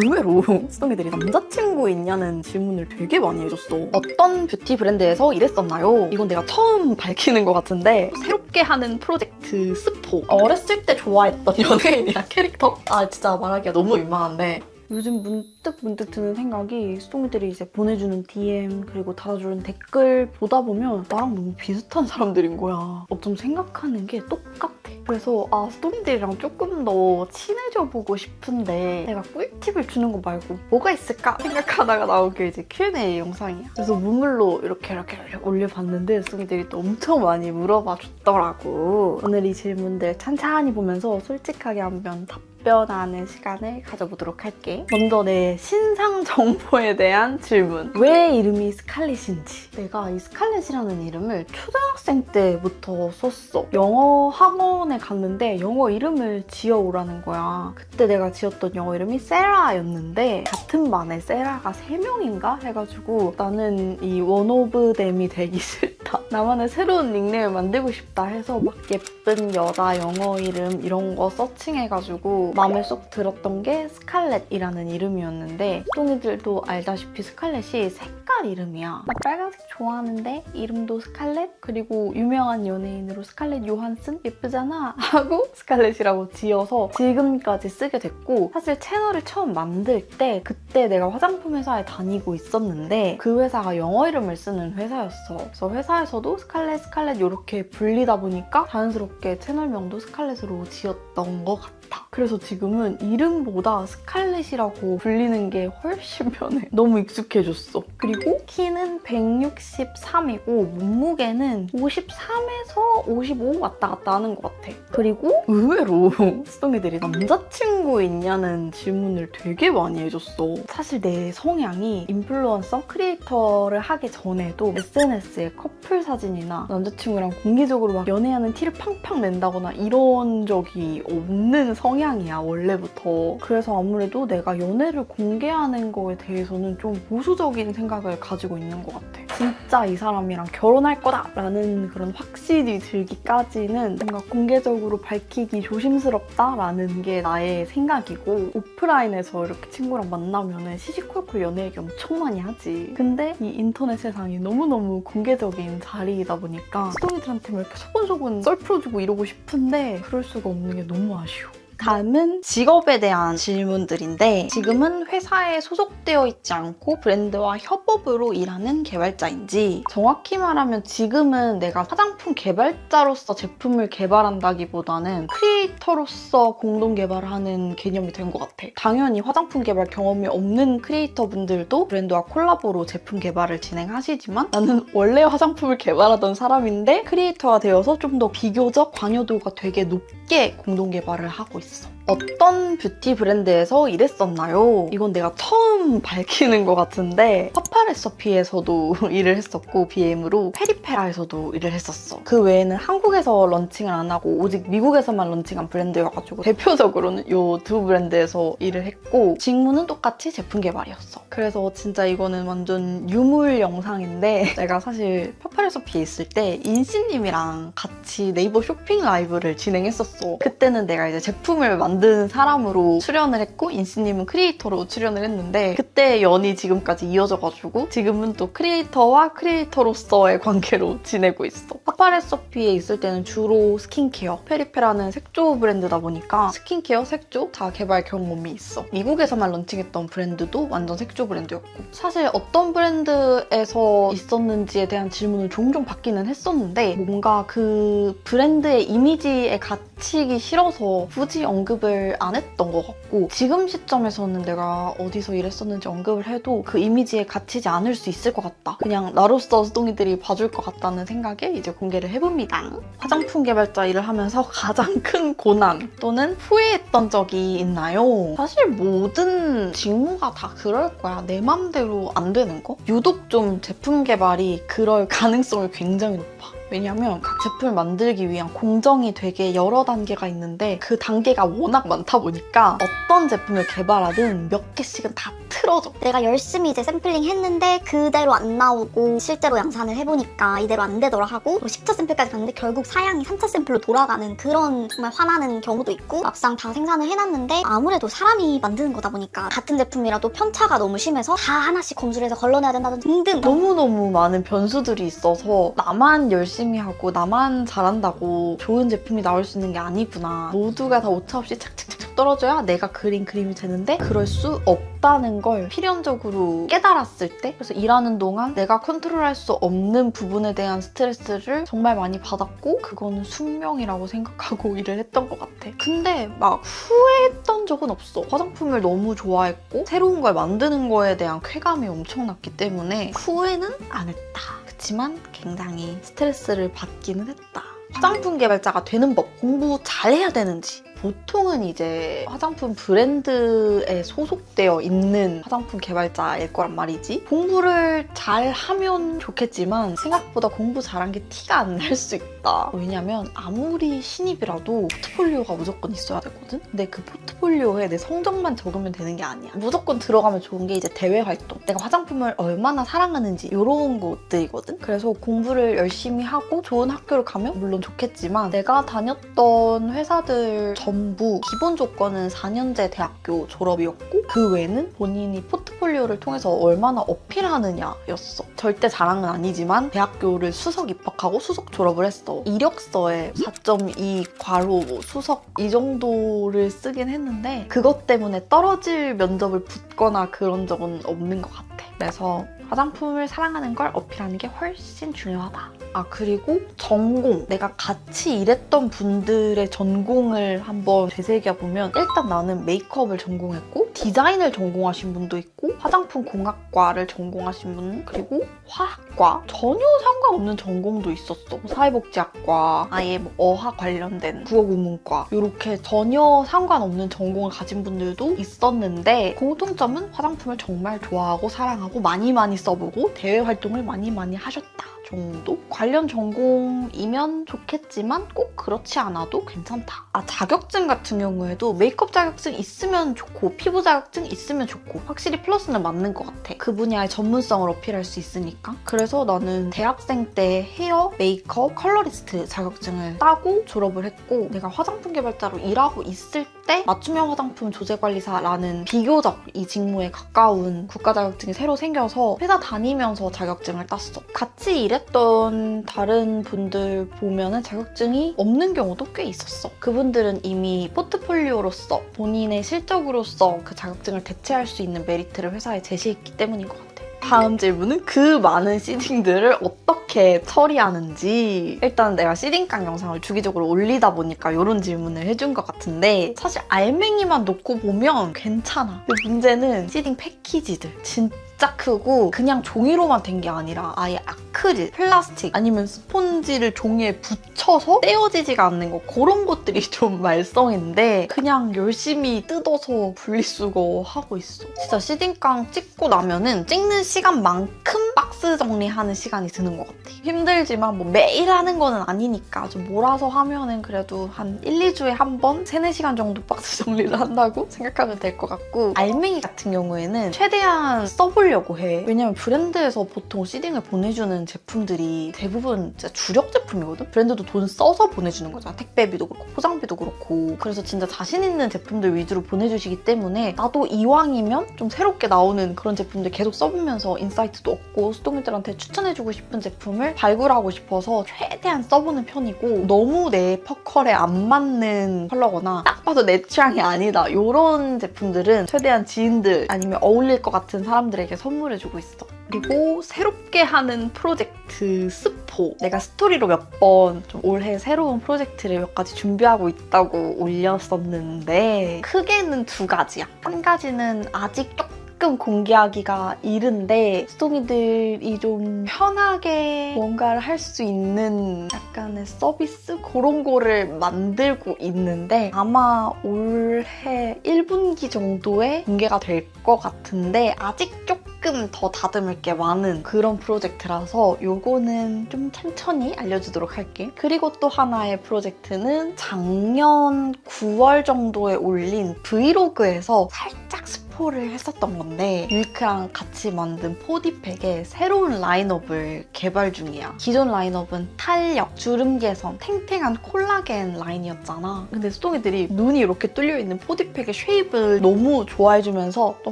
의외로 수동이들이 남자친구 있냐는 질문을 되게 많이 해줬어. 어떤 뷰티 브랜드에서 일했었나요? 이건 내가 처음 밝히는 것 같은데 새롭게 하는 프로젝트 스포. 어렸을 때 좋아했던 연예인이야 캐릭터? 아 진짜 말하기가 너무 민망한데 요즘 문득 드는 생각이 수동이들이 이제 보내주는 DM 그리고 달아주는 댓글 보다 보면 나랑 너무 비슷한 사람들인 거야. 어쩜 생각하는 게 똑같아. 그래서 수동이들이랑 조금 더 친해져 보고 싶은데 내가 꿀팁을 주는 거 말고 뭐가 있을까 생각하다가 나온 게 이제 Q&A 영상이야. 그래서 무물로 이렇게 올려봤는데 수동이들이 또 엄청 많이 물어봐 줬더라고. 오늘 이 질문들 찬찬히 보면서 솔직하게 한번 답변하는 시간을 가져보도록 할게. 먼저 내 신상 정보에 대한 질문. 왜 이름이 스칼렛인지. 내가 이 스칼렛이라는 이름을 초등학생 때부터 썼어. 영어 학원에 갔는데 영어 이름을 지어오라는 거야. 그때 내가 지었던 영어 이름이 세라였는데 같은 반에 세라가 3명인가 해가지고 나는 이 원 오브 댐이 되기 싫다. 나만의 새로운 닉네임을 만들고 싶다 해서 막 예쁜 여자 영어 이름 이런 거 서칭해가지고 마음에 쏙 들었던 게 스칼렛이라는 이름이었는데 수동이들도 알다시피 스칼렛이 색깔 이름이야. 나 빨간색 좋아하는데 이름도 스칼렛? 그리고 유명한 연예인으로 스칼렛 요한슨? 예쁘잖아? 하고 스칼렛이라고 지어서 지금까지 쓰게 됐고 사실 채널을 처음 만들 때 그때 내가 화장품 회사에 다니고 있었는데 그 회사가 영어 이름을 쓰는 회사였어. 그래서 회사에서도 스칼렛 이렇게 불리다 보니까 자연스럽게 채널명도 스칼렛으로 지었던 것 같아. 그래서 지금은 이름보다 스칼렛이라고 불리는 게 훨씬 편해. 너무 익숙해졌어. 그리고 키는 163이고 몸무게는 53에서 55 왔다 갔다 하는 것 같아. 그리고 의외로 수동이들이 남자친구 있냐는 질문을 되게 많이 해줬어. 사실 내 성향이 인플루언서, 크리에이터를 하기 전에도 SNS에 커플 사진이나 남자친구랑 공개적으로 막 연애하는 티를 팡팡 낸다거나 이런 적이 없는 성향이야 원래부터. 그래서 아무래도 내가 연애를 공개하는 거에 대해서는 좀 보수적인 생각을 가지고 있는 것 같아. 진짜 이 사람이랑 결혼할 거다라는 그런 확신이 들기까지는 뭔가 공개적으로 밝히기 조심스럽다라는 게 나의 생각이고 오프라인에서 이렇게 친구랑 만나면 시시콜콜 연애 얘기 엄청 많이 하지. 근데 이 인터넷 세상이 너무너무 공개적인 자리이다 보니까 수동이들한테 막 이렇게 소곤소곤 썰 풀어주고 이러고 싶은데 그럴 수가 없는 게 너무 아쉬워. 다음은 직업에 대한 질문들인데 지금은 회사에 소속되어 있지 않고 브랜드와 협업으로 일하는 개발자인지 정확히 말하면 지금은 내가 화장품 개발자로서 제품을 개발한다기보다는 크리에이터로서 공동 개발을 하는 개념이 된 것 같아. 당연히 화장품 개발 경험이 없는 크리에이터분들도 브랜드와 콜라보로 제품 개발을 진행하시지만 나는 원래 화장품을 개발하던 사람인데 크리에이터가 되어서 좀 더 비교적 관여도가 되게 높게 공동 개발을 하고 있어. 어떤 뷰티 브랜드에서 일했었나요? 이건 내가 처음 밝히는 것 같은데 파파레서피에서도 일을 했었고 BM으로 페리페라에서도 일을 했었어. 그 외에는 한국에서 런칭을 안 하고 오직 미국에서만 런칭한 브랜드여가지고 대표적으로는 이 두 브랜드에서 일을 했고 직무는 똑같이 제품 개발이었어. 그래서 진짜 이거는 완전 유물 영상인데 내가 사실 파파레서피에 있을 때 인씨님이랑 같이 네이버 쇼핑 라이브를 진행했었어. 그때는 내가 이제 제품을 만든 사람으로 출연을 했고 인씨님은 크리에이터로 출연을 했는데 그때 연이 지금까지 이어져가지고 지금은 또 크리에이터와 크리에이터로서의 관계로 지내고 있어. 파파레서피에 있을 때는 주로 스킨케어, 페리페라는 색조 브랜드다 보니까 스킨케어, 색조 다 개발 경험이 있어. 미국에서만 런칭했던 브랜드도 완전 색조 브랜드였고 사실 어떤 브랜드에서 있었는지에 대한 질문을 종종 받기는 했었는데 뭔가 그 브랜드의 이미지에 갇히기 싫어서 굳이 언급을 안 했던 것 같고 지금 시점에서는 내가 어디서 일했었는지 언급을 해도 그 이미지에 갇히지 않을 수 있을 것 같다. 그냥 나로서 수동이들이 봐줄 것 같다는 생각에 이제 공개를 해봅니다. 화장품 개발자 일을 하면서 가장 큰 고난 또는 후회했던 적이 있나요? 사실 모든 직무가 다 그럴 거야. 내 맘대로 안 되는 거? 유독 좀 제품 개발이 그럴 가능성이 굉장히 높아. 왜냐면 각 제품을 만들기 위한 공정이 되게 여러 단계가 있는데 그 단계가 워낙 많다 보니까 어떤 제품을 개발하든 몇 개씩은 다 틀어져. 내가 열심히 이제 샘플링 했는데 그대로 안 나오고 실제로 양산을 해보니까 이대로 안 되더라 하고 10차 샘플까지 갔는데 결국 사양이 3차 샘플로 돌아가는 그런 정말 화나는 경우도 있고, 막상 다 생산을 해놨는데 아무래도 사람이 만드는 거다 보니까 같은 제품이라도 편차가 너무 심해서 다 하나씩 검수를 해서 걸러내야 된다든지 등등 너무너무 많은 변수들이 있어서 나만 열심히 하고 나만 잘한다고 좋은 제품이 나올 수 있는 게 아니구나. 모두가 다 오차없이 착착착착 떨어져야 내가 그린 그림이 되는데 그럴 수 없다는 걸 필연적으로 깨달았을 때, 그래서 일하는 동안 내가 컨트롤할 수 없는 부분에 대한 스트레스를 정말 많이 받았고 그거는 숙명이라고 생각하고 일을 했던 것 같아. 근데 막 후회했던 적은 없어. 화장품을 너무 좋아했고 새로운 걸 만드는 거에 대한 쾌감이 엄청났기 때문에 후회는 안 했다. 그치만 굉장히 스트레스를 받기는 했다. 화장품 개발자가 되는 법, 공부 잘해야 되는지. 보통은 이제 화장품 브랜드에 소속되어 있는 화장품 개발자일 거란 말이지. 공부를 잘하면 좋겠지만 생각보다 공부 잘한 게 티가 안 날 수 있다. 왜냐면 아무리 신입이라도 포트폴리오가 무조건 있어야 되거든? 근데 그 포트폴리오에 내 성적만 적으면 되는 게 아니야. 무조건 들어가면 좋은 게 이제 대외 활동, 내가 화장품을 얼마나 사랑하는지 이런 것들이거든? 그래서 공부를 열심히 하고 좋은 학교를 가면 물론 좋겠지만 내가 다녔던 회사들 전부 기본 조건은 4년제 대학교 졸업이었고 그 외에는 본인이 포트폴리오를 통해서 얼마나 어필하느냐였어. 절대 자랑은 아니지만 대학교를 수석 입학하고 수석 졸업을 했어. 이력서에 4.2 괄호 뭐 수석 이 정도를 쓰긴 했는데 그것 때문에 떨어질 면접을 붙거나 그런 적은 없는 것 같아. 그래서 화장품을 사랑하는 걸 어필하는 게 훨씬 중요하다. 아, 그리고 전공. 내가 같이 일했던 분들의 전공을 한번 되새겨보면 일단 나는 메이크업을 전공했고 디자인을 전공하신 분도 있고 화장품 공학과를 전공하신 분, 그리고 화학과 전혀 상관없는 전공도 있었어. 사회복지학과, 아예 뭐 어학 관련된 국어국문과 이렇게 전혀 상관없는 전공을 가진 분들도 있었는데 공통점은 화장품을 정말 좋아하고 사랑하고 많이 써보고 대외 활동을 많이 하셨다 정도? 관련 전공이면 좋겠지만 꼭 그렇지 않아도 괜찮다. 아, 자격증 같은 경우에도 메이크업 자격증 있으면 좋고 피부 자격증 있으면 좋고 확실히 플러스는 맞는 것 같아. 그 분야의 전문성을 어필할 수 있으니까. 그래서 나는 대학생 때 헤어, 메이크업, 컬러리스트 자격증을 따고 졸업을 했고 내가 화장품 개발자로 일하고 있을 때 맞춤형 화장품 조제관리사라는 비교적 이 직무에 가까운 국가 자격증이 새로 생겨서 회사 다니면서 자격증을 땄어. 같이 일했던 다른 분들 보면은 자격증이 없는 경우도 꽤 있었어. 그분들은 이미 포트폴리오로서 본인의 실적으로서 그 자격증을 대체할 수 있는 메리트를 회사에 제시했기 때문인 것 같아. 다음 질문은 그 많은 시딩들을 어떻게 처리하는지. 일단 내가 시딩깡 영상을 주기적으로 올리다 보니까 이런 질문을 해준 것 같은데 사실 알맹이만 놓고 보면 괜찮아. 근데 문제는 시딩 패키지들 진짜 크고 그냥 종이로만 된 게 아니라 아예 아크릴, 플라스틱 아니면 스폰지를 종이에 붙여서 떼어지지가 않는 거, 그런 것들이 좀 말썽인데 그냥 열심히 뜯어서 분리수거 하고 있어. 진짜 시딩깡 찍고 나면은 찍는 시간만큼 박스 정리하는 시간이 드는 것 같아. 힘들지만 뭐 매일 하는 거는 아니니까 좀 몰아서 하면은 그래도 한 1, 2주에 한 번 3, 4시간 정도 박스 정리를 한다고 생각하면 될 것 같고, 알맹이 같은 경우에는 최대한 써보려고 해. 왜냐면 브랜드에서 보통 시딩을 보내주는 제품들이 대부분 진짜 주력 제품이거든? 브랜드도 돈 써서 보내주는 거잖아. 택배비도 그렇고 포장비도 그렇고. 그래서 진짜 자신 있는 제품들 위주로 보내주시기 때문에 나도 이왕이면 좀 새롭게 나오는 그런 제품들 계속 써보면서 인사이트도 얻고 수동이들한테 추천해주고 싶은 제품을 발굴하고 싶어서 최대한 써보는 편이고, 너무 내 퍼컬에 안 맞는 컬러거나 딱 봐도 내 취향이 아니다 이런 제품들은 최대한 지인들 아니면 어울릴 것 같은 사람들에게 선물해주고 있어. 그리고 새롭게 하는 프로젝트 스포. 내가 스토리로 몇 번 좀 올해 새로운 프로젝트를 몇 가지 준비하고 있다고 올렸었는데 크게는 2가지야. 한 가지는 아직 조금 공개하기가 이른데 수동이들이 좀 편하게 뭔가를 할 수 있는 약간의 서비스? 그런 거를 만들고 있는데 아마 올해 1분기 정도에 공개가 될 것 같은데 아직 조금 조금 더 다듬을 게 많은 그런 프로젝트라서 요거는 좀 천천히 알려주도록 할게. 그리고 또 하나의 프로젝트는 작년 9월 정도에 올린 브이로그에서 살짝 스포를 했었던 건데 유이크랑 같이 만든 포디팩의 새로운 라인업을 개발 중이야. 기존 라인업은 탄력, 주름 개선, 탱탱한 콜라겐 라인이었잖아. 근데 수동이들이 눈이 이렇게 뚫려있는 포디팩의 쉐입을 너무 좋아해주면서 또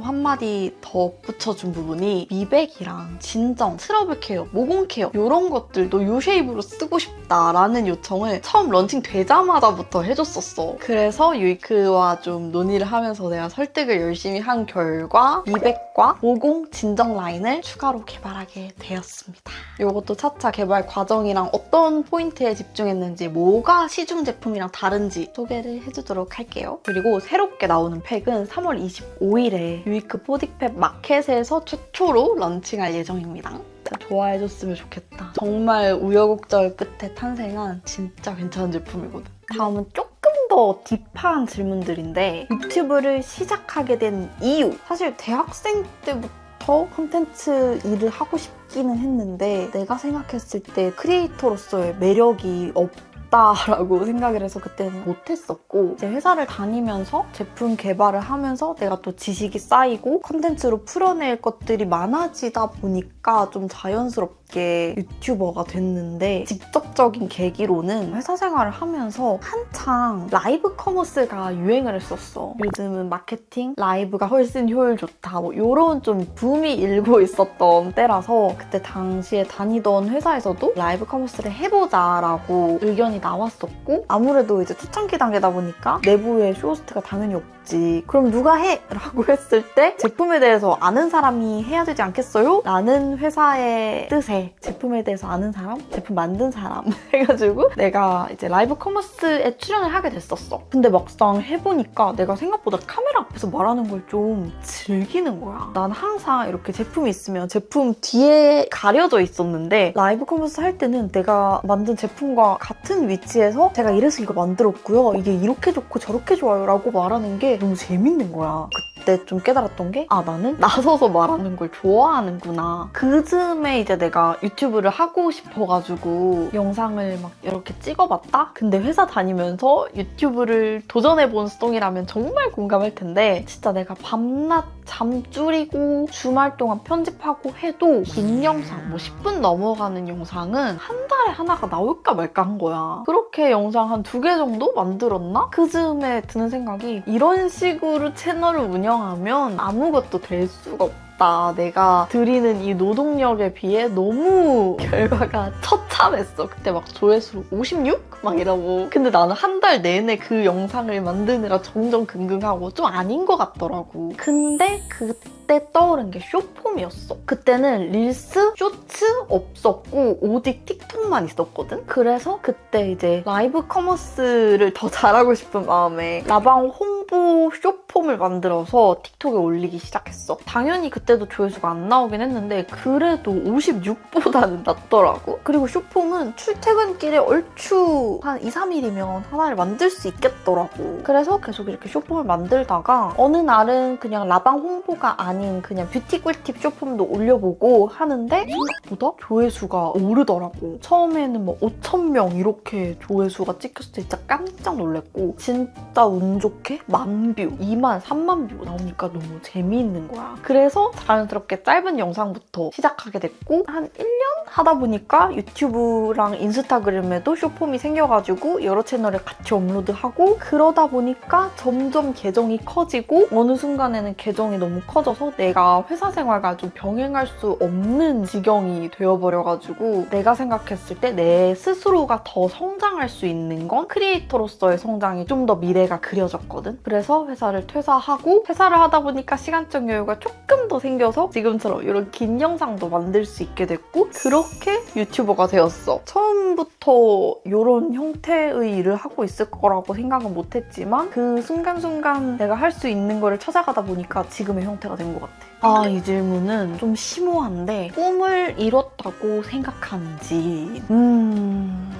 한마디 더 붙여준 부분이 미백이랑 진정, 트러블 케어, 모공 케어 이런 것들도 이 쉐입으로 쓰고 싶다라는 요청을 처음 런칭 되자마자부터 해줬었어. 그래서 유이크와 좀 논의를 하면서 내가 설득을 열심히 한 결과 미백과 모공 진정 라인을 추가로 개발하게 되었습니다. 이것도 차차 개발 과정이랑 어떤 포인트에 집중했는지 뭐가 시중 제품이랑 다른지 소개를 해주도록 할게요. 그리고 새롭게 나오는 팩은 3월 25일에 유이크 포디팩 마켓에서 최초로 런칭할 예정입니다. 좋아해줬으면 좋겠다. 정말 우여곡절 끝에 탄생한 진짜 괜찮은 제품이거든. 다음은 조금 더 딥한 질문들인데 유튜브를 시작하게 된 이유. 사실 대학생 때부터 콘텐츠 일을 하고 싶기는 했는데 내가 생각했을 때 크리에이터로서의 매력이 없다라고 생각을 해서 그때는 못했었고 이제 회사를 다니면서 제품 개발을 하면서 내가 또 지식이 쌓이고 콘텐츠로 풀어낼 것들이 많아지다 보니까 좀 자연스럽게 유튜버가 됐는데 직접적인 계기로는 회사 생활을 하면서 한창 라이브 커머스가 유행을 했었어. 요즘은 마케팅, 라이브가 훨씬 효율 좋다 뭐 이런 좀 붐이 일고 있었던 때라서 그때 당시에 다니던 회사에서도 라이브 커머스를 해보자라고 의견이 나왔었고 아무래도 이제 초창기 단계다 보니까 내부에 쇼호스트가 당연히 없지. 그럼 누가 해? 라고 했을 때 제품에 대해서 아는 사람이 해야 되지 않겠어요? 라는 회사의 뜻에 제품에 대해서 아는 사람? 제품 만든 사람 해가지고 내가 이제 라이브 커머스에 출연을 하게 됐었어. 근데 막상 해보니까 내가 생각보다 카메라 앞에서 말하는 걸 좀 즐기는 거야. 난 항상 이렇게 제품이 있으면 제품 뒤에 가려져 있었는데 라이브 커머스 할 때는 내가 만든 제품과 같은 위치에서 제가 이래서 이거 만들었고요. 이게 이렇게 좋고 저렇게 좋아요 라고 말하는 게 너무 재밌는 거야. 그때 좀 깨달았던 게 나는 나서서 말하는 걸 좋아하는구나. 그즈음에 이제 내가 유튜브를 하고 싶어가지고 영상을 막 이렇게 찍어봤다? 근데 회사 다니면서 유튜브를 도전해본 수동이라면 정말 공감할 텐데 진짜 내가 밤낮 잠 줄이고 주말 동안 편집하고 해도 긴 영상, 뭐 10분 넘어가는 영상은 한 달에 하나가 나올까 말까 한 거야. 그렇게 영상 한 2개 정도 만들었나? 그 즈음에 드는 생각이 이런 식으로 채널을 운영하면 아무것도 될 수가 없다. 내가 들이는 이 노동력에 비해 너무 결과가 처참했어. 그때 막 조회수 56? 막 이러고. 근데 나는 한 달 내내 그 영상을 만드느라 정정긍긍하고 좀 아닌 것 같더라고. 근데 그때 떠오른 게 숏폼이었어. 그때는 릴스, 쇼츠 없었고 오직 틱톡만 있었거든? 그래서 그때 이제 라이브 커머스를 더 잘하고 싶은 마음에 라방 홍보 숏폼을 만들어서 틱톡에 올리기 시작했어. 당연히 그때도 조회수가 안 나오긴 했는데 그래도 56보다는 낫더라고. 그리고 숏폼은 출퇴근길에 얼추 한 2, 3일이면 하나를 만들 수 있겠더라고. 그래서 계속 이렇게 숏폼을 만들다가 어느 날은 그냥 라방 홍보가 아닌 그냥 뷰티 꿀팁 숏폼도 올려보고 하는데 생각보다 조회수가 오르더라고. 처음에는 뭐 5,000명 이렇게 조회수가 찍혔을 때 진짜 깜짝 놀랐고 진짜 운 좋게 10,000뷰, 2만, 3만 뷰 나오니까 너무 재미있는 거야. 그래서 자연스럽게 짧은 영상부터 시작하게 됐고 한 1년 하다 보니까 유튜브랑 인스타그램에도 숏폼이 생겨가지고 여러 채널에 같이 업로드하고 그러다 보니까 점점 계정이 커지고 어느 순간에는 계정이 너무 커져서 내가 회사 생활과 좀 병행할 수 없는 지경이 되어버려가지고 내가 생각했을 때 내 스스로가 더 성장할 수 있는 건 크리에이터로서의 성장이 좀 더 미래가 그려졌거든. 그래서 회사를 퇴사하고 회사를 하다 보니까 시간적 여유가 조금 더 생겨서 지금처럼 이런 긴 영상도 만들 수 있게 됐고 그렇게 유튜버가 되었어. 처음부터 이런 형태의 일을 하고 있을 거라고 생각은 못했지만 그 순간순간 내가 할 수 있는 거를 찾아가다 보니까 지금의 형태가 된 것 같아. 이 질문은 좀 심오한데 꿈을 이뤘다고 생각하는지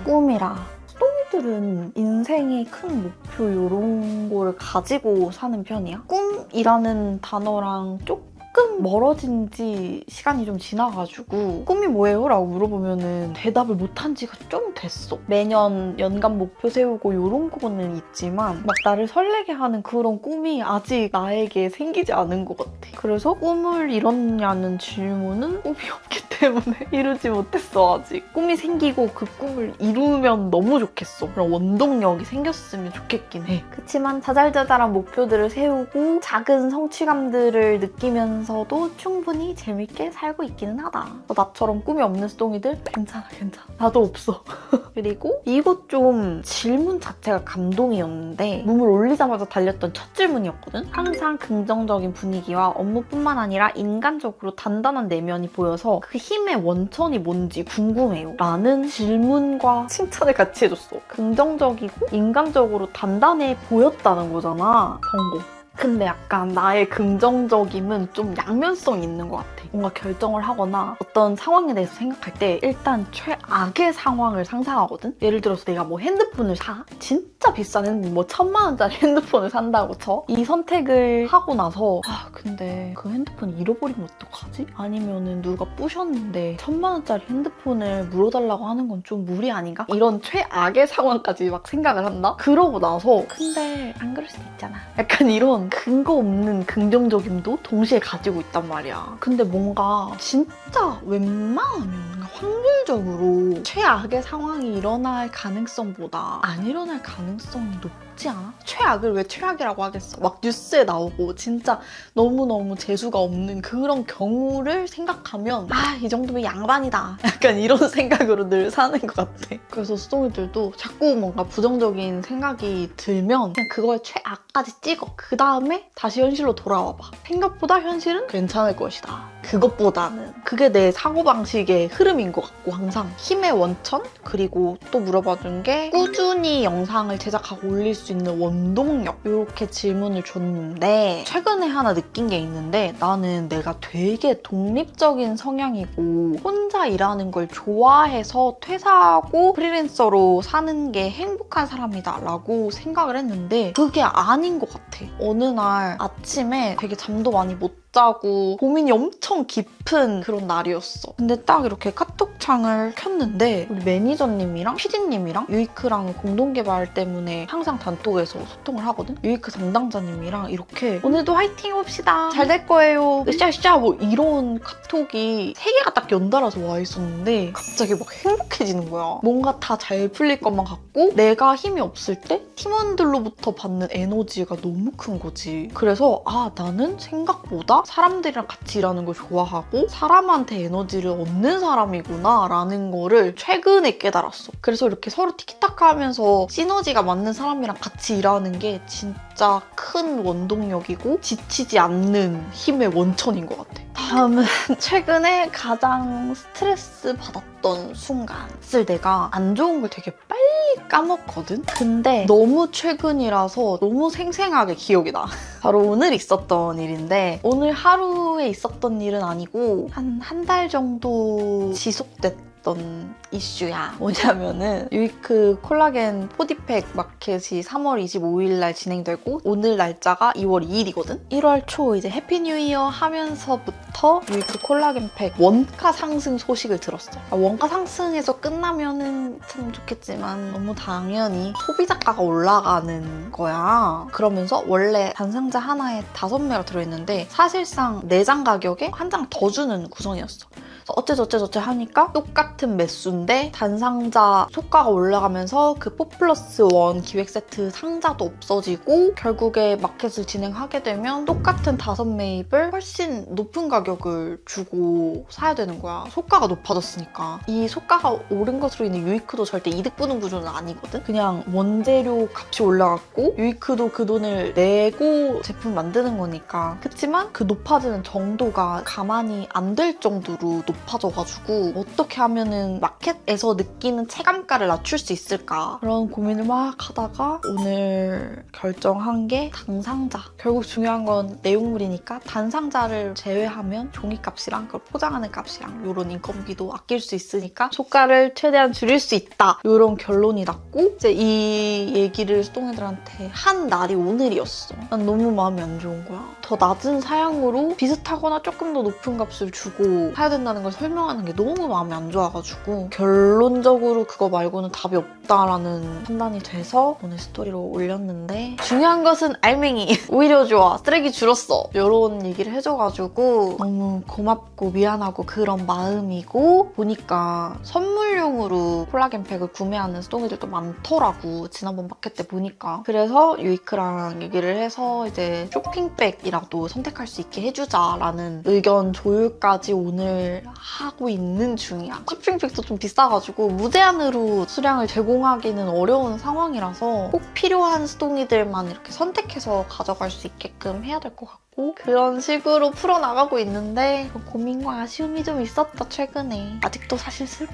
꿈이라 수동이들은 인생의 큰 목표 이런 거를 가지고 사는 편이야. 꿈이라는 단어랑 조금 조금 멀어진 지 시간이 좀 지나가지고 꿈이 뭐예요? 라고 물어보면은 대답을 못한 지가 좀 됐어. 매년 연간 목표 세우고 이런 거는 있지만 막 나를 설레게 하는 그런 꿈이 아직 나에게 생기지 않은 것 같아. 그래서 꿈을 이뤘냐는 질문은 꿈이 없기 때문에 이루지 못했어 아직. 꿈이 생기고 그 꿈을 이루면 너무 좋겠어. 그런 원동력이 생겼으면 좋겠긴 해. 그치만 자잘자잘한 목표들을 세우고 작은 성취감들을 느끼면서도 충분히 재밌게 살고 있기는 하다. 나처럼 꿈이 없는 수동이들 괜찮아. 나도 없어. 그리고 이거 좀 질문 자체가 감동이었는데 몸을 올리자마자 달렸던 첫 질문이었거든? 항상 긍정적인 분위기와 업무뿐만 아니라 인간적으로 단단한 내면이 보여서 그 힘의 원천이 뭔지 궁금해요. 라는 질문과 칭찬을 같이 해줬어. 긍정적이고 인간적으로 단단해 보였다는 거잖아. 성공. 근데 약간 나의 긍정적임은 좀 양면성이 있는 것 같아. 뭔가 결정을 하거나 어떤 상황에 대해서 생각할 때 일단 최악의 상황을 상상하거든? 예를 들어서 내가 뭐 핸드폰을 사? 진짜 비싼 핸드폰, 뭐 1000만 원짜리 핸드폰을 산다고 쳐? 이 선택을 하고 나서 근데 그 핸드폰 잃어버리면 어떡하지? 아니면은 누가 부셨는데 1000만 원짜리 핸드폰을 물어달라고 하는 건 좀 무리 아닌가? 이런 최악의 상황까지 막 생각을 한다? 그러고 나서 근데 안 그럴 수도 있잖아. 약간 이런 근거 없는 긍정적임도 동시에 가지고 있단 말이야. 근데 뭔가 진짜 웬만하면 확률적으로 최악의 상황이 일어날 가능성보다 안 일어날 가능성이 높지 않아? 최악을 왜 최악이라고 하겠어? 막 뉴스에 나오고 진짜 너무너무 재수가 없는 그런 경우를 생각하면 이 정도면 양반이다. 약간 이런 생각으로 늘 사는 것 같아. 그래서 수동이들도 자꾸 뭔가 부정적인 생각이 들면 그냥 그걸 최악까지 찍어. 그 다음에 다시 현실로 돌아와봐. 생각보다 현실은 괜찮을 것이다. 그것보다는 그게 내 사고방식의 흐름인 것 같고 항상 힘의 원천? 그리고 또 물어봐준 게 꾸준히 영상을 제작하고 올릴 수 있는 원동력 이렇게 질문을 줬는데 최근에 하나 느낀 게 있는데 나는 내가 되게 독립적인 성향이고 혼자 일하는 걸 좋아해서 퇴사하고 프리랜서로 사는 게 행복한 사람이다 라고 생각을 했는데 그게 아닌 것 같아. 어느 날 아침에 되게 잠도 많이 못 자고 고민이 엄청 깊은 그런 날이었어. 근데 딱 이렇게 카톡창을 켰는데 우리 매니저님이랑 PD님이랑 유이크랑 공동개발 때문에 항상 단톡에서 소통을 하거든? 유이크 담당자님이랑 이렇게 오늘도 화이팅 해봅시다. 잘 될 거예요. 으쌰으쌰 뭐 이런 카톡이 3개가 딱 연달아서 와 있었는데 갑자기 막 행복해지는 거야. 뭔가 다 잘 풀릴 것만 같고 내가 힘이 없을 때 팀원들로부터 받는 에너지가 너무 큰 거지. 그래서 나는 생각보다 사람들이랑 같이 일하는 걸 좋아하고 사람한테 에너지를 얻는 사람이구나 라는 거를 최근에 깨달았어. 그래서 이렇게 서로 티키타카 하면서 시너지가 맞는 사람이랑 같이 일하는 게 진짜 큰 원동력이고 지치지 않는 힘의 원천인 것 같아. 다음은 최근에 가장 스트레스 받았던 순간. 사실 내가 안 좋은 걸 되게 빨리 까먹거든? 근데 너무 최근이라서 너무 생생하게 기억이 나. 바로 오늘 있었던 일인데 오늘 하루에 있었던 일은 아니고 한 달 정도 지속됐던 이슈야. 뭐냐면은 유이크 콜라겐 4D팩 마켓이 3월 25일 날 진행되고 오늘 날짜가 2월 2일이거든? 1월 초 이제 해피 뉴 이어 하면서부터 유이크 콜라겐 팩 원가 상승 소식을 들었어. 원가 상승에서 끝나면은 참 좋겠지만 너무 당연히 소비자가가 올라가는 거야. 그러면서 원래 단상자 하나에 5매가 들어있는데 사실상 4장 가격에 한 장 더 주는 구성이었어. 어째저째 하니까 똑같은 매수인데 단상자 소가가 올라가면서 그 4+1 기획 세트 상자도 없어지고 결국에 마켓을 진행하게 되면 똑같은 5매입을 훨씬 높은 가격을 주고 사야 되는 거야. 소가가 높아졌으니까. 이 소가가 오른 것으로 인해 유이크도 절대 이득 보는 구조는 아니거든. 그냥 원재료 값이 올라갔고 유이크도 그 돈을 내고 제품 만드는 거니까. 그치만 그 높아지는 정도가 가만히 안 될 정도로 높아져가지고 어떻게 하면은 마켓에서 느끼는 체감가를 낮출 수 있을까 그런 고민을 막 하다가 오늘 결정한 게 단상자. 결국 중요한 건 내용물이니까 단상자를 제외하면 종이값이랑 그걸 포장하는 값이랑 이런 인건비도 아낄 수 있으니까 소가를 최대한 줄일 수 있다 이런 결론이 났고 이제 이 얘기를 수동이들한테 한 날이 오늘이었어. 난 너무 마음이 안 좋은 거야. 더 낮은 사양으로 비슷하거나 조금 더 높은 값을 주고 사야 된다는 걸 설명하는 게 너무 마음이 안 좋아가지고 결론적으로 그거 말고는 답이 없다라는 판단이 돼서 오늘 스토리로 올렸는데 중요한 것은 알맹이. 오히려 좋아. 쓰레기 줄었어. 이런 얘기를 해줘가지고 너무 고맙고 미안하고 그런 마음이고 보니까 선물용으로 콜라겐 팩을 구매하는 수동이들도 많더라고. 지난번 마켓 때 보니까. 그래서 유이크랑 얘기를 해서 이제 쇼핑백이라도 선택할 수 있게 해주자라는 의견 조율까지 오늘 하고 있는 중이야. 쇼핑백도 좀 비싸가지고 무제한으로 수량을 제공하기는 어려운 상황이라서 꼭 필요한 수동이들만 이렇게 선택해서 가져갈 수 있게끔 해야 될 것 같고 그런 식으로 풀어나가고 있는데 고민과 아쉬움이 좀 있었다 최근에. 아직도 사실 슬퍼.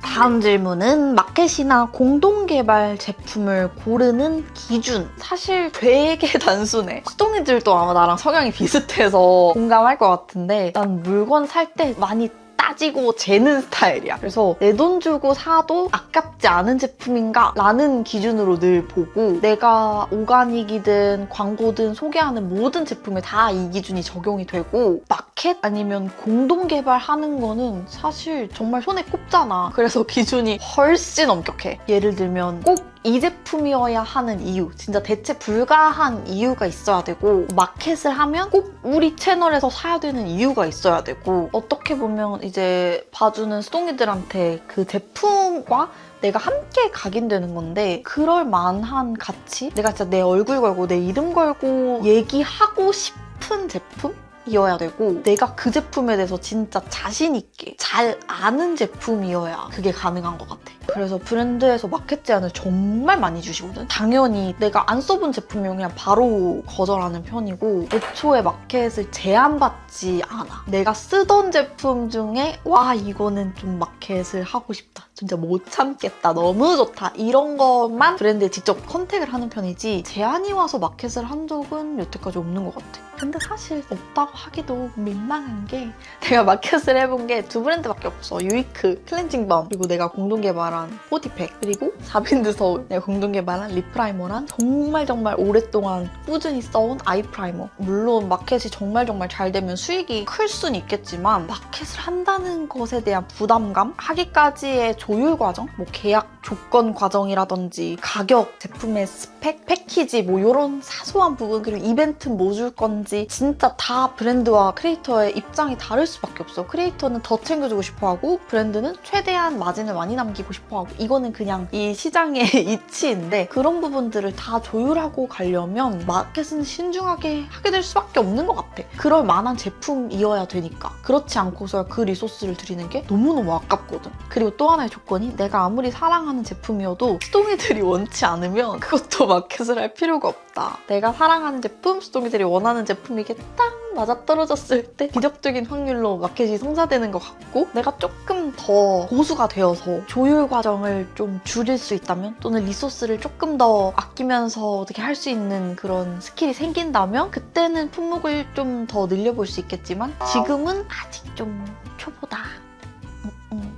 다음 질문은 마켓이나 공동개발 제품을 고르는 기준. 사실 되게 단순해. 수동이들도 아마 나랑 성향이 비슷해서 공감할 것 같은데 난 물건 살 때 많이 따지고 재는 스타일이야. 그래서 내 돈 주고 사도 아깝지 않은 제품인가? 라는 기준으로 늘 보고 내가 오가닉이든 광고든 소개하는 모든 제품에 다 이 기준이 적용이 되고 마켓 아니면 공동 개발하는 거는 사실 정말 손에 꼽잖아. 그래서 기준이 훨씬 엄격해. 예를 들면 꼭 이 제품이어야 하는 이유, 진짜 대체 불가한 이유가 있어야 되고 마켓을 하면 꼭 우리 채널에서 사야 되는 이유가 있어야 되고 어떻게 보면 이제 봐주는 수동이들한테 그 제품과 내가 함께 각인되는 건데 그럴 만한 가치? 내가 진짜 내 얼굴 걸고 내 이름 걸고 얘기하고 싶은 제품? 이어야 되고 내가 그 제품에 대해서 진짜 자신 있게 잘 아는 제품이어야 그게 가능한 것 같아. 그래서 브랜드에서 마켓 제안을 정말 많이 주시거든. 당연히 내가 안 써본 제품이면 그냥 바로 거절하는 편이고 애초에 마켓을 제안받지 않아. 내가 쓰던 제품 중에 와 이거는 좀 마켓을 하고 싶다. 진짜 못 참겠다. 너무 좋다. 이런 것만 브랜드에 직접 컨택을 하는 편이지 제안이 와서 마켓을 한 적은 여태까지 없는 것 같아. 근데 사실 없다고 하기도 민망한 게 내가 마켓을 해본 게 두 브랜드밖에 없어. 유이크, 클렌징밤, 그리고 내가 공동 개발한 보디팩, 그리고 사빈드 서울, 내가 공동 개발한 립 프라이머랑 정말 오랫동안 꾸준히 써온 아이 프라이머. 물론 마켓이 정말 잘 되면 수익이 클 수는 있겠지만 마켓을 한다는 것에 대한 부담감? 하기까지의 조율 과정? 뭐 계약 조건 과정이라든지 가격, 제품의 스펙, 패키지 뭐 이런 사소한 부분 그리고 이벤트 뭐 줄 건지 진짜 다 브랜드와 크리에이터의 입장이 다를 수밖에 없어. 크리에이터는 더 챙겨주고 싶어하고 브랜드는 최대한 마진을 많이 남기고 싶어하고 이거는 그냥 이 시장의 이치인데 그런 부분들을 다 조율하고 가려면 마켓은 신중하게 하게 될 수밖에 없는 것 같아. 그럴 만한 제품이어야 되니까. 그렇지 않고서 그 리소스를 들이는 게 너무너무 아깝거든. 그리고 또 하나의 조건이 내가 아무리 사랑하는 제품이어도 수동이들이 원치 않으면 그것도 마켓을 할 필요가 없다. 내가 사랑하는 제품, 수동이들이 원하는 제품이게 딱 맞아떨어졌을 때 기적적인 확률로 마켓이 성사되는 것 같고 내가 조금 더 고수가 되어서 조율 과정을 좀 줄일 수 있다면 또는 리소스를 조금 더 아끼면서 어떻게 할 수 있는 그런 스킬이 생긴다면 그때는 품목을 좀 더 늘려볼 수 있겠지만 지금은 아직 좀 초보다.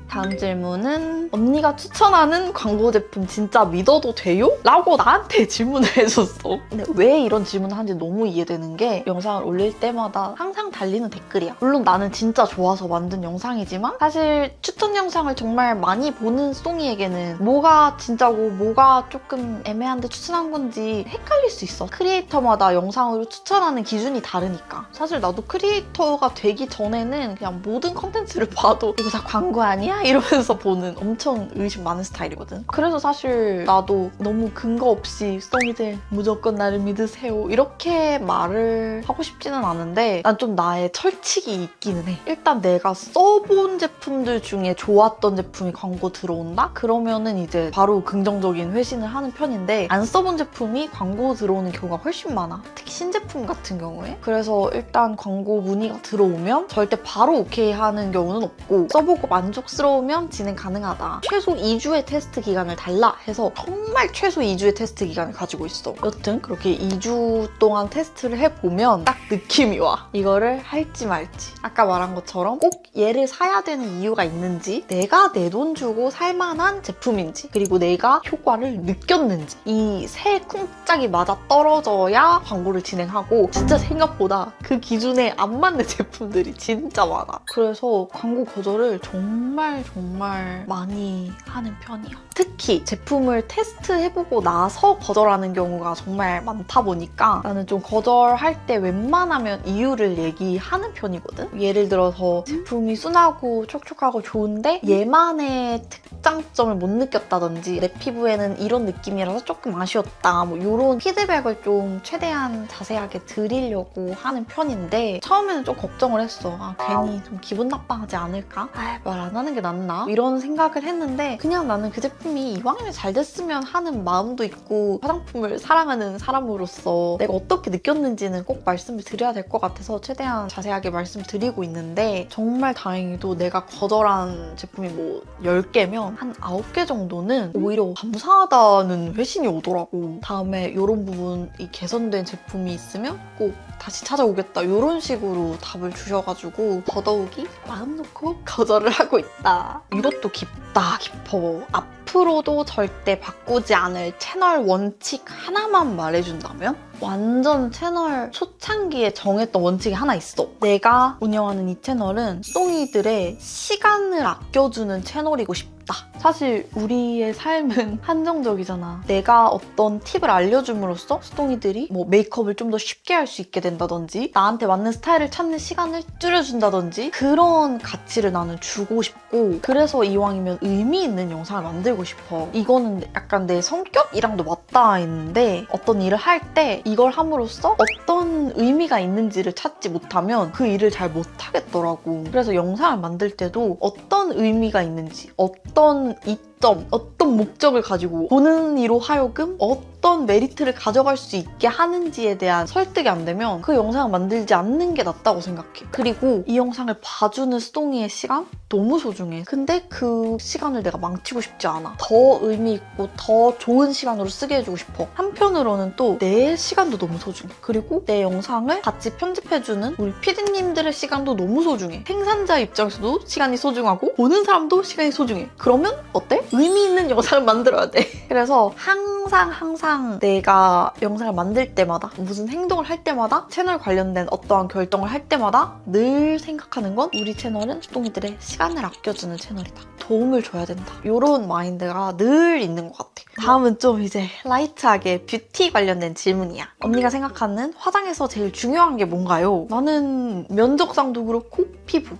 다음 질문은 언니가 추천하는 광고 제품 진짜 믿어도 돼요? 라고 나한테 질문을 해줬어. 근데 왜 이런 질문을 하는지 너무 이해되는 게 영상을 올릴 때마다 항상 달리는 댓글이야. 물론 나는 진짜 좋아서 만든 영상이지만 사실 추천 영상을 정말 많이 보는 수동이에게는 뭐가 진짜고 뭐가 조금 애매한데 추천한 건지 헷갈릴 수 있어. 크리에이터마다 영상으로 추천하는 기준이 다르니까. 사실 나도 크리에이터가 되기 전에는 그냥 모든 컨텐츠를 봐도 이거 다 광고 아니야? 이러면서 보는 엄청 의심 많은 스타일이거든. 그래서 사실 나도 너무 근거 없이 스토니들 무조건 나를 믿으세요 이렇게 말을 하고 싶지는 않은데 난 좀 나의 철칙이 있기는 해. 일단 내가 써본 제품들 중에 좋았던 제품이 광고 들어온다? 그러면은 이제 바로 긍정적인 회신을 하는 편인데 안 써본 제품이 광고 들어오는 경우가 훨씬 많아. 특히 신제품 같은 경우에. 그래서 일단 광고 문의가 들어오면 절대 바로 오케이 하는 경우는 없고 써보고 만족스러우면 진행 가능하다. 최소 2주의 테스트 기간을 달라 해서 정말 최소 2주의 테스트 기간을 가지고 있어. 여튼 그렇게 2주 동안 테스트를 해보면 딱 느낌이 와. 이거를 할지 말지. 아까 말한 것처럼 꼭 얘를 사야 되는 이유가 있는지, 내가 내 돈 주고 살만한 제품인지, 그리고 내가 효과를 느꼈는지 이 세 쿵짝이 맞아 떨어져야 광고를 진행하고 진짜 생각보다 그 기준에 안 맞는 제품들이 진짜 많아. 그래서 광고 거절을 정말 많이 하는 편이야. 특히 제품을 테스트해보고 나서 거절하는 경우가 정말 많다 보니까 나는 좀 거절할 때 웬만하면 이유를 얘기하는 편이거든. 예를 들어서 제품이 순하고 촉촉하고 좋은데 얘만의 특장점을 못 느꼈다든지 내 피부에는 이런 느낌이라서 조금 아쉬웠다 뭐 이런 피드백을 좀 최대한 자세하게 드리려고 하는 편인데 처음에는 좀 걱정을 했어. 괜히 좀 기분 나빠하지 않을까? 말 안 하는 게 낫나? 이런 생각을 했는데 그냥 나는 그 제품이 이왕이면 잘 됐으면 하는 마음도 있고 화장품을 사랑하는 사람으로서 내가 어떻게 느꼈는지는 꼭 말씀을 드려야 될 것 같아서 최대한 자세하게 말씀드리고 있는데 정말 다행히도 내가 거절한 제품이 뭐 10개면 한 9개 정도는 오히려 감사하다는 회신이 오더라고. 다음에 이런 부분이 개선된 제품이 있으면 꼭 다시 찾아오겠다 이런 식으로 답을 주셔가지고 더더욱이 마음 놓고 거절을 하고 있다. 이것도 깊다 깊어. 앞으로도 절대 바꾸지 않을 채널 원칙 하나만 말해준다면? 완전 채널 초창기에 정했던 원칙이 하나 있어. 내가 운영하는 이 채널은 쏨이들의 시간을 아껴주는 채널이고 싶다. 사실 우리의 삶은 한정적이잖아. 내가 어떤 팁을 알려줌으로써 스토니들이 뭐 메이크업을 좀 더 쉽게 할 수 있게 된다든지 나한테 맞는 스타일을 찾는 시간을 줄여준다든지 그런 가치를 나는 주고 싶고 그래서 이왕이면 의미 있는 영상을 만들고 싶어. 이거는 약간 내 성격이랑도 맞닿아 있는데 어떤 일을 할 때 이걸 함으로써 어떤 의미가 있는지를 찾지 못하면 그 일을 잘 못하겠더라고. 그래서 영상을 만들 때도 어떤 의미가 있는지 어떤 이점, 어떤 목적을 가지고 보는 이로 하여금 어떤 메리트를 가져갈 수 있게 하는지에 대한 설득이 안 되면 그 영상을 만들지 않는 게 낫다고 생각해. 그리고 이 영상을 봐주는 스토니의 시간? 너무 소중해. 근데 그 시간을 내가 망치고 싶지 않아. 더 의미 있고 더 좋은 시간으로 쓰게 해주고 싶어. 한편으로는 또 내 시간도 너무 소중해. 그리고 내 영상을 같이 편집해주는 우리 PD님들의 시간도 너무 소중해. 생산자 입장에서도 시간이 소중하고 보는 사람도 시간이 소중해. 그러면 어때? 의미 있는 영상을 만들어야 돼. 그래서 항상 내가 영상을 만들 때마다 무슨 행동을 할 때마다 채널 관련된 어떠한 결정을 할 때마다 늘 생각하는 건 우리 채널은 쏨이들의 시간을 아껴주는 채널이다. 도움을 줘야 된다. 이런 마인드가 늘 있는 것 같아. 다음은 좀 이제 라이트하게 뷰티 관련된 질문이야. 언니가 생각하는 화장에서 제일 중요한 게 뭔가요? 나는 면적상도 그렇고 피부.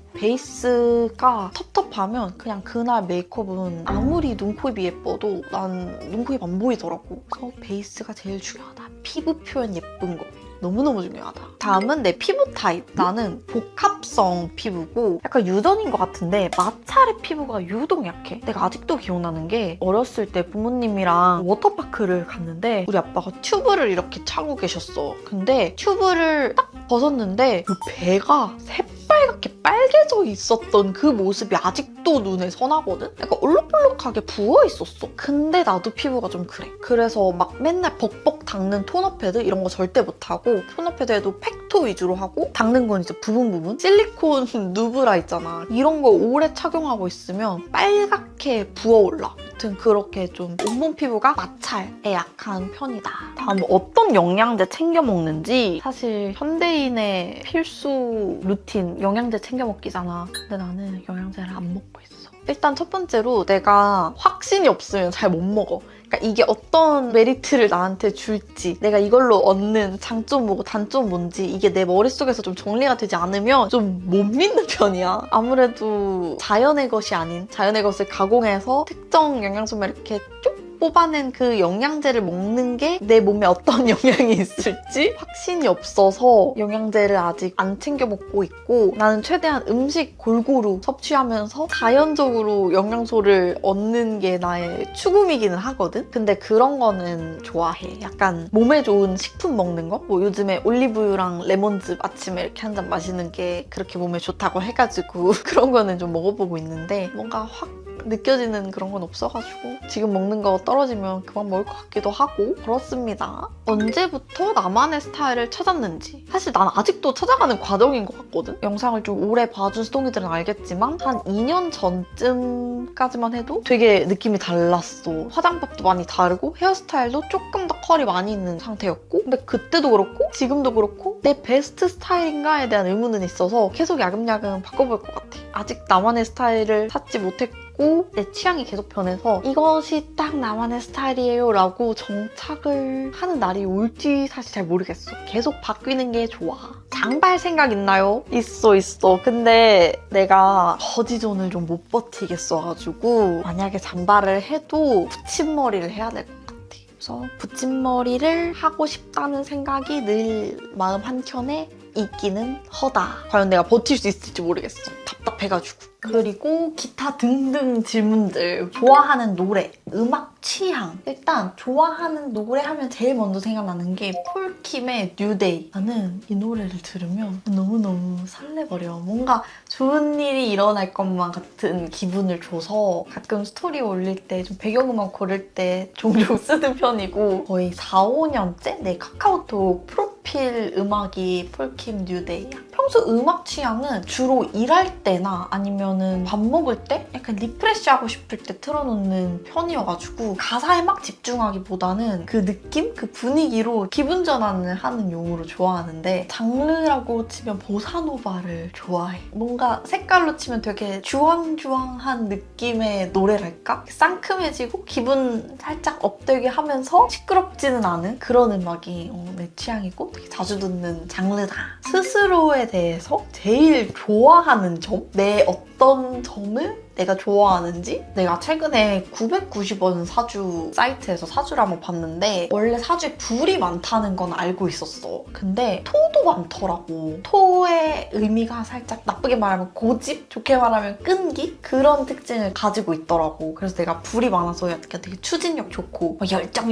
베이스가 텁텁하면 그냥 그날 메이크업은 아무리 눈코입이 예뻐도 난 눈코입 안 보이더라고. 그래서 베이스가 제일 중요하다. 피부 표현 예쁜 거. 너무너무 중요하다. 다음은 내 피부 타입. 나는 복합성 피부고 약간 유전인 것 같은데 마찰의 피부가 유독 약해. 내가 아직도 기억나는 게 어렸을 때 부모님이랑 워터파크를 갔는데 우리 아빠가 튜브를 이렇게 차고 계셨어. 근데 튜브를 딱 벗었는데 그 배가 새빨갛게 빨개져 있었던 그 모습이 아직도 눈에 선하거든? 약간 올록볼록하게 부어있었어. 근데 나도 피부가 좀 그래. 그래서 막 맨날 벅벅 닦는 토너 패드 이런 거 절대 못하고 토너 패드에도 팩토 위주로 하고 닦는 건 이제 부분 실리콘 누브라 있잖아. 이런 거 오래 착용하고 있으면 빨갛게 부어올라. 아무튼 그렇게 좀 온몸 피부가 마찰에 약한 편이다. 다음 어떤 영양제 챙겨 먹는지. 사실 현대인의 필수 루틴 영양제 챙겨 먹기잖아. 근데 나는 영양제를 안 먹고 있어. 일단 첫 번째로 내가 확신이 없으면 잘 못 먹어. 그러니까 이게 어떤 메리트를 나한테 줄지, 내가 이걸로 얻는 장점 뭐고 단점 뭔지 이게 내 머릿속에서 좀 정리가 되지 않으면 좀 못 믿는 편이야. 아무래도 자연의 것이 아닌, 자연의 것을 가공해서 특정 영양소만 이렇게 쭉 뽑아낸 그 영양제를 먹는 게 내 몸에 어떤 영향이 있을지 확신이 없어서 영양제를 아직 안 챙겨 먹고 있고, 나는 최대한 음식 골고루 섭취하면서 자연적으로 영양소를 얻는 게 나의 추구미기는 하거든? 근데 그런 거는 좋아해. 약간 몸에 좋은 식품 먹는 거? 뭐 요즘에 올리브유랑 레몬즙 아침에 이렇게 한 잔 마시는 게 그렇게 몸에 좋다고 해가지고 그런 거는 좀 먹어보고 있는데 뭔가 확 느껴지는 그런 건 없어가지고 지금 먹는 거 떨어지면 그만 먹을 것 같기도 하고 그렇습니다. 언제부터 나만의 스타일을 찾았는지 사실 난 아직도 찾아가는 과정인 것 같거든? 영상을 좀 오래 봐준 수동이들은 알겠지만 한 2년 전쯤까지만 해도 되게 느낌이 달랐어. 화장법도 많이 다르고 헤어스타일도 조금 더 컬이 많이 있는 상태였고, 근데 그때도 그렇고 지금도 그렇고 내 베스트 스타일인가에 대한 의문은 있어서 계속 야금야금 바꿔볼 것 같아. 아직 나만의 스타일을 찾지 못했고 내 취향이 계속 변해서 이것이 딱 나만의 스타일이에요 라고 정착을 하는 날이 올지 사실 잘 모르겠어. 계속 바뀌는 게 좋아. 장발 생각 있나요? 있어. 근데 내가 거지존을 좀 못 버티겠어가지고 만약에 장발을 해도 붙임머리를 해야 될 것 같아. 그래서 붙임머리를 하고 싶다는 생각이 늘 마음 한켠에 있기는 하다. 과연 내가 버틸 수 있을지 모르겠어. 답답해가지고. 그리고 기타 등등 질문들. 좋아하는 노래, 음악 취향. 일단 좋아하는 노래 하면 제일 먼저 생각나는 게 폴킴의 뉴데이. 나는 이 노래를 들으면 너무너무 설레버려. 뭔가 좋은 일이 일어날 것만 같은 기분을 줘서 가끔 스토리 올릴 때 좀 배경음악 고를 때 종종 쓰는 편이고, 거의 4, 5년째 내 카카오톡 프로필 음악이 폴킴 뉴데이야. 평소 음악 취향은 주로 일할 때나 아니면은 밥 먹을 때 약간 리프레시하고 싶을 때 틀어놓는 편이어가지고 가사에 막 집중하기보다는 그 느낌? 그 분위기로 기분 전환을 하는 용으로 좋아하는데, 장르라고 치면 보사노바를 좋아해. 뭔가 색깔로 치면 되게 주황주황한 느낌의 노래랄까? 상큼해지고 기분 살짝 업되게 하면서 시끄럽지는 않은 그런 음악이 내 취향이고 되게 자주 듣는 장르다. 스스로에 대해서 제일 좋아하는 점? 내 어떤 점을 내가 좋아하는지? 내가 최근에 990원 사주 사이트에서 사주를 한번 봤는데 원래 사주에 불이 많다는 건 알고 있었어. 근데 토도 많더라고. 토의 의미가 살짝 나쁘게 말하면 고집? 좋게 말하면 끈기? 그런 특징을 가지고 있더라고. 그래서 내가 불이 많아서 약간 되게 추진력 좋고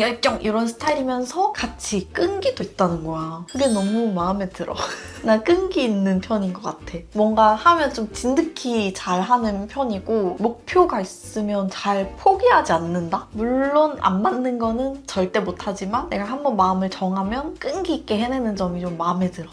열정 이런 스타일이면서 같이 끈기도 있다는 거야. 그게 너무 마음에 들어. 난 끈기 있는 편인 것 같아. 뭔가 하면 좀 진득히 잘하는 편이고 목표가 있으면 잘 포기하지 않는다? 물론 안 맞는 거는 절대 못하지만 내가 한번 마음을 정하면 끈기 있게 해내는 점이 좀 마음에 들어.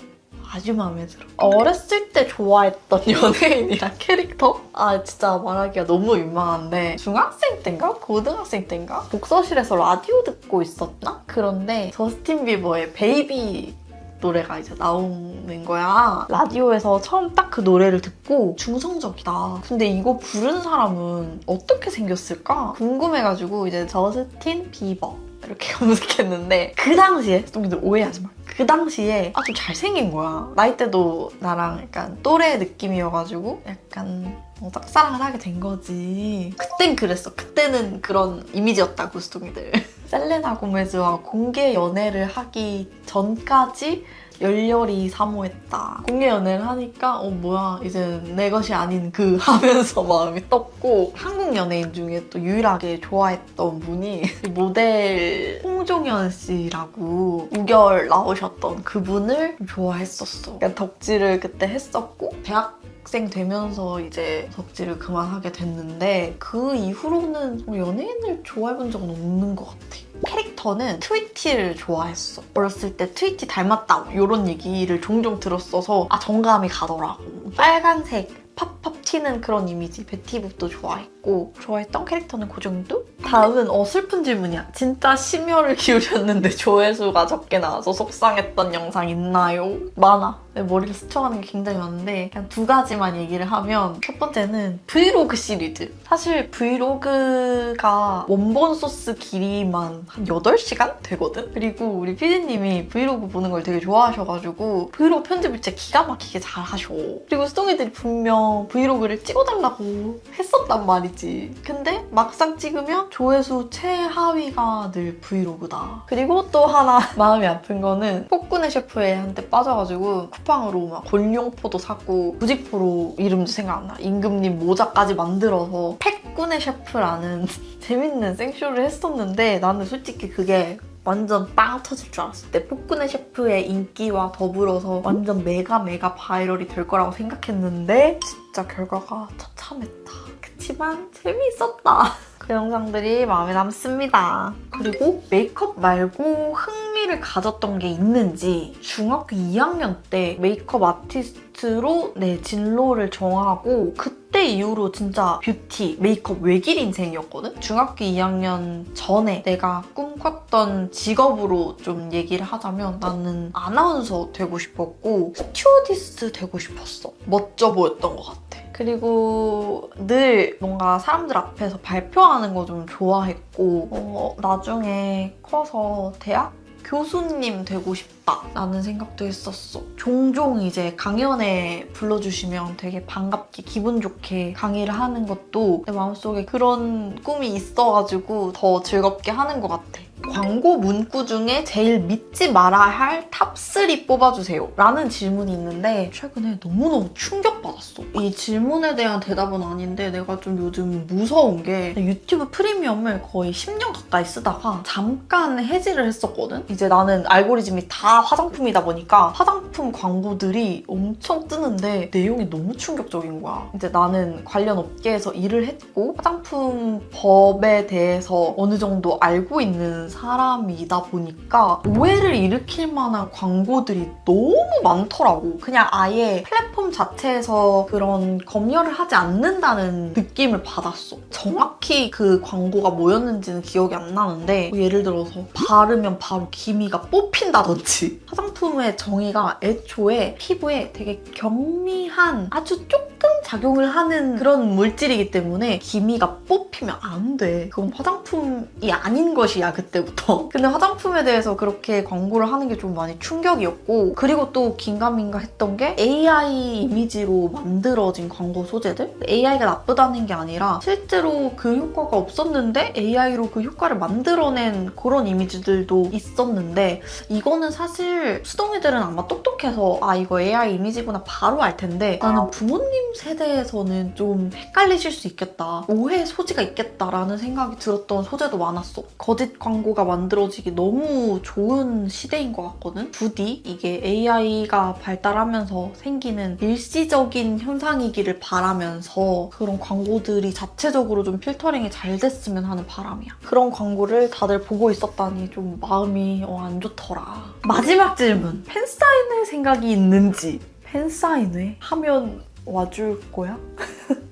아주 마음에 들어. 어렸을 때 좋아했던 연예인이랑 캐릭터? 아 진짜 말하기가 너무 민망한데 중학생 땐가? 고등학생 땐가? 독서실에서 라디오 듣고 있었나? 그런데 저스틴 비버의 베이비 노래가 이제 나오는 거야. 라디오에서 처음 딱 그 노래를 듣고 중성적이다. 근데 이거 부른 사람은 어떻게 생겼을까? 궁금해가지고 이제 저스틴 비버 이렇게 검색했는데 그 당시에, 좀 오해하지 마. 그 당시에 아주 잘생긴 거야. 나이대도 나랑 약간 또래 느낌이어가지고 약간 짝사랑을 하게 된 거지. 그땐 그랬어. 그때는 그런 이미지였다고, 수동이들. 셀레나 고메즈와 공개 연애를 하기 전까지 열렬히 사모했다. 공개 연애를 하니까 뭐야 이제 내 것이 아닌 그 하면서 마음이 떴고, 한국 연예인 중에 또 유일하게 좋아했던 분이 모델 홍종현 씨라고 우결 나오셨던 그분을 좋아했었어. 그러니까 덕질을 그때 했었고, 대학생 되면서 이제 덕질을 그만하게 됐는데 그 이후로는 연예인을 좋아해본 적은 없는 것 같아. 캐릭터는 트위티를 좋아했어. 어렸을 때 트위티 닮았다 이런 얘기를 종종 들었어서 정감이 가더라고. 빨간색 팝팝 지키는 그런 이미지 베티북도 좋아했고 좋아했던 캐릭터는 그 정도? 다음은 슬픈 질문이야. 진짜 심혈을 기울였는데 조회수가 적게 나와서 속상했던 영상 있나요? 많아. 내 머리를 스쳐가는 게 굉장히 많은데 그냥 두 가지만 얘기를 하면 첫 번째는 브이로그 시리즈. 사실 브이로그가 원본 소스 길이만 한 8시간 되거든? 그리고 우리 PD님이 브이로그 보는 걸 되게 좋아하셔가지고 브이로그 편집을 진짜 기가 막히게 잘 하셔. 그리고 수동이들이 분명 브이로그를 찍어달라고 했었단 말이지. 근데 막상 찍으면 조회수 최하위가 늘 브이로그다. 그리고 또 하나 마음이 아픈 거는 폭군의 셰프에 한때 빠져가지고 쿠팡으로 막 골룡포도 사고 부직포로 이름도 생각 안 나. 임금님 모자까지 만들어서 팩군의 셰프라는 재밌는 생쇼를 했었는데 나는 솔직히 그게 완전 빵 터질 줄 알았어. 내 폭군의 셰프의 인기와 더불어서 완전 메가 바이럴이 될 거라고 생각했는데 진짜 결과가 처참했다. 그치만 재미있었다. 그 영상들이 마음에 남습니다. 그리고 메이크업 말고 흥미를 가졌던 게 있는지 중학교 2학년 때 메이크업 아티스트로 내 진로를 정하고 그때 이후로 진짜 뷰티, 메이크업 외길 인생이었거든? 중학교 2학년 전에 내가 꿈꿨던 직업으로 좀 얘기를 하자면 나는 아나운서 되고 싶었고 스튜어디스 되고 싶었어. 멋져 보였던 것 같아. 그리고 늘 뭔가 사람들 앞에서 발표하는 거 좀 좋아했고 나중에 커서 대학 교수님 되고 싶다라는 생각도 했었어. 종종 이제 강연에 불러주시면 되게 반갑게 기분 좋게 강의를 하는 것도 내 마음속에 그런 꿈이 있어가지고 더 즐겁게 하는 것 같아. 광고 문구 중에 제일 믿지 말아야 할 탑3 뽑아주세요 라는 질문이 있는데 최근에 너무너무 충격받았어. 이 질문에 대한 대답은 아닌데 내가 좀 요즘 무서운 게 유튜브 프리미엄을 거의 10년 가까이 쓰다가 잠깐 해지를 했었거든? 이제 나는 알고리즘이 다 화장품이다 보니까 화장품 광고들이 엄청 뜨는데 내용이 너무 충격적인 거야. 이제 나는 관련 업계에서 일을 했고 화장품 법에 대해서 어느 정도 알고 있는 사람이다 보니까 오해를 일으킬 만한 광고들이 너무 많더라고. 그냥 아예 플랫폼 자체에서 그런 검열을 하지 않는다는 느낌을 받았어. 정확히 그 광고가 뭐였는지는 기억이 안 나는데 예를 들어서 바르면 바로 기미가 뽑힌다든지 화장품의 정의가 애초에 피부에 되게 경미한 아주 조금 작용을 하는 그런 물질이기 때문에 기미가 뽑히면 안 돼. 그건 화장품이 아닌 것이야 그때부터. 근데 화장품에 대해서 그렇게 광고를 하는 게 좀 많이 충격이었고 그리고 또 긴가민가 했던 게 AI 이미지로 만들어진 광고 소재들? AI가 나쁘다는 게 아니라 실제로 그 효과가 없었는데 AI로 그 효과를 만들어낸 그런 이미지들도 있었는데 이거는 사실 수동이들은 아마 똑똑해서 이거 AI 이미지구나 바로 알 텐데 나는 부모님 세대에서는 좀 헷갈리실 수 있겠다. 오해 소지가 있겠다라는 생각이 들었던 소재도 많았어. 거짓 광고가 만들어지기 너무 좋은 시대인 것 같거든? 부디 이게 AI가 발달하면서 생기는 일시적인 현상이기를 바라면서 그런 광고들이 자체적으로 좀 필터링이 잘 됐으면 하는 바람이야. 그런 광고를 다들 보고 있었다니 좀 마음이 안 좋더라. 마지막 질문. 팬사인회 생각이 있는지. 팬사인회? 하면 와줄 거야?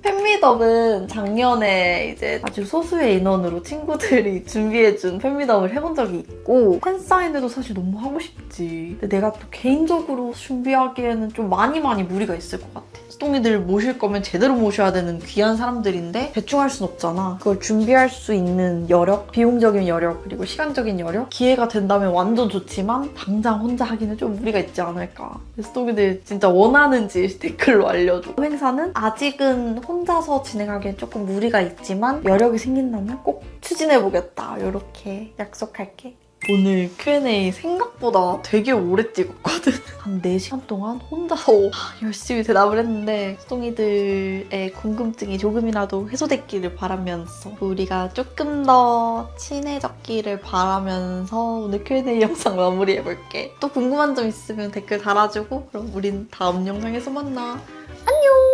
팬미덕은 작년에 이제 아주 소수의 인원으로 친구들이 준비해준 팬미덕을 해본 적이 있고 팬사인회도 사실 너무 하고 싶지. 근데 내가 또 개인적으로 준비하기에는 좀 많이 무리가 있을 것 같아. 수동이들 모실 거면 제대로 모셔야 되는 귀한 사람들인데 대충 할 순 없잖아. 그걸 준비할 수 있는 여력, 비용적인 여력, 그리고 시간적인 여력 기회가 된다면 완전 좋지만 당장 혼자 하기는 좀 무리가 있지 않을까. 수동이들 진짜 원하는지 댓글로 알려줘. 행사는 아직은 혼자서 진행하기엔 조금 무리가 있지만 여력이 생긴다면 꼭 추진해보겠다. 이렇게 약속할게. 오늘 Q&A 생각보다 되게 오래 찍었거든. 한 4시간 동안 혼자서 열심히 대답을 했는데 수동이들의 궁금증이 조금이라도 해소됐기를 바라면서 우리가 조금 더 친해졌기를 바라면서 오늘 Q&A 영상 마무리해볼게. 또 궁금한 점 있으면 댓글 달아주고 그럼 우린 다음 영상에서 만나. 안녕!